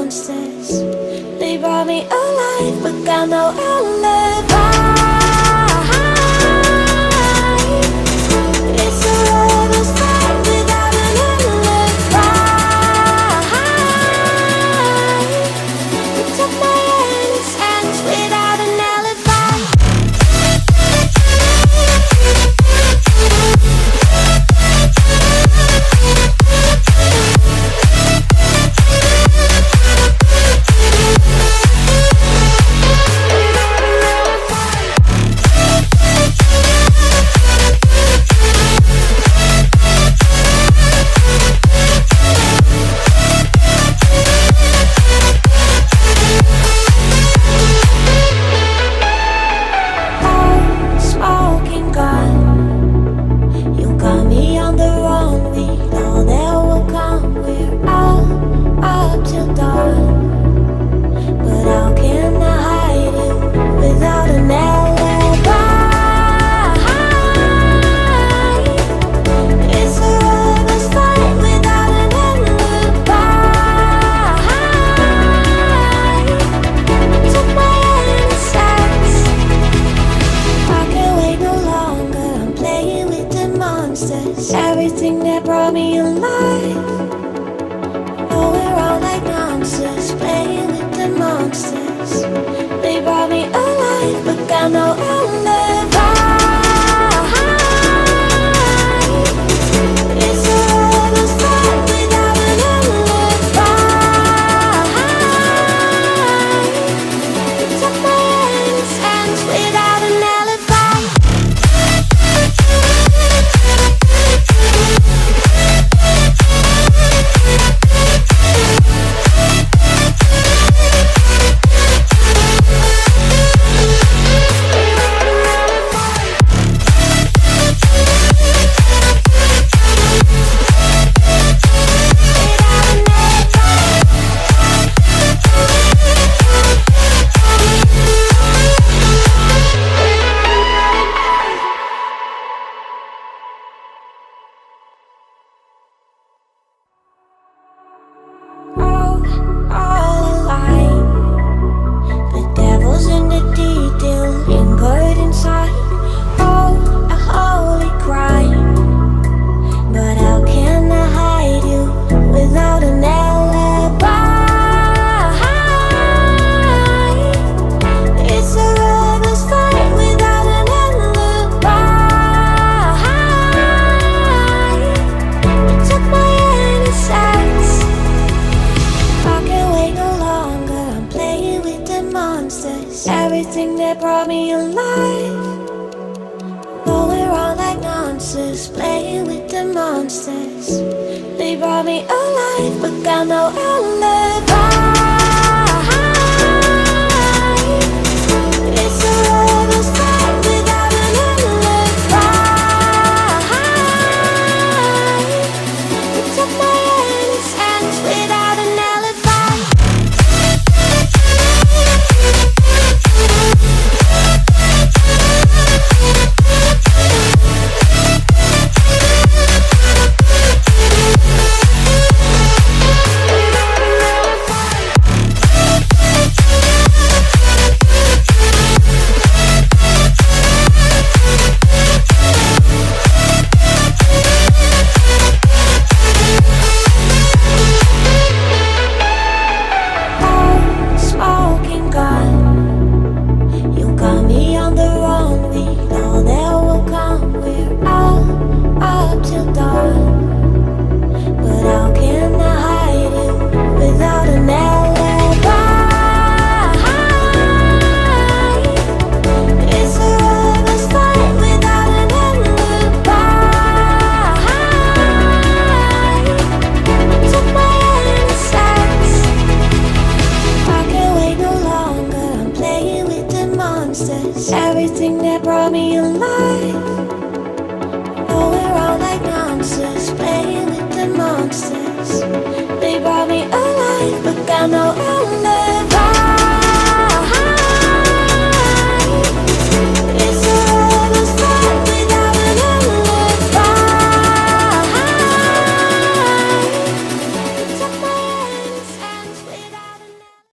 monsters. They brought me alive, but got no alibi. It's a lover's fight without an alibi. They took my innocence without an alibi. Everything that brought me alive. Oh, we're all like monsters, playing with the monsters. They brought me alive, but got no alibi. It's a lover's fight without an alibi. They took my innocence without an alibi. Everything that brought me alive. Oh, we're all like monsters, playing with the monsters. They brought me alive, but got no alibi. It's a lover's fight without an alibi. They took my innocence without an alibi. Everything that brought me alive. Oh, we're all like monsters, playing with the monsters. They brought me alive, but got no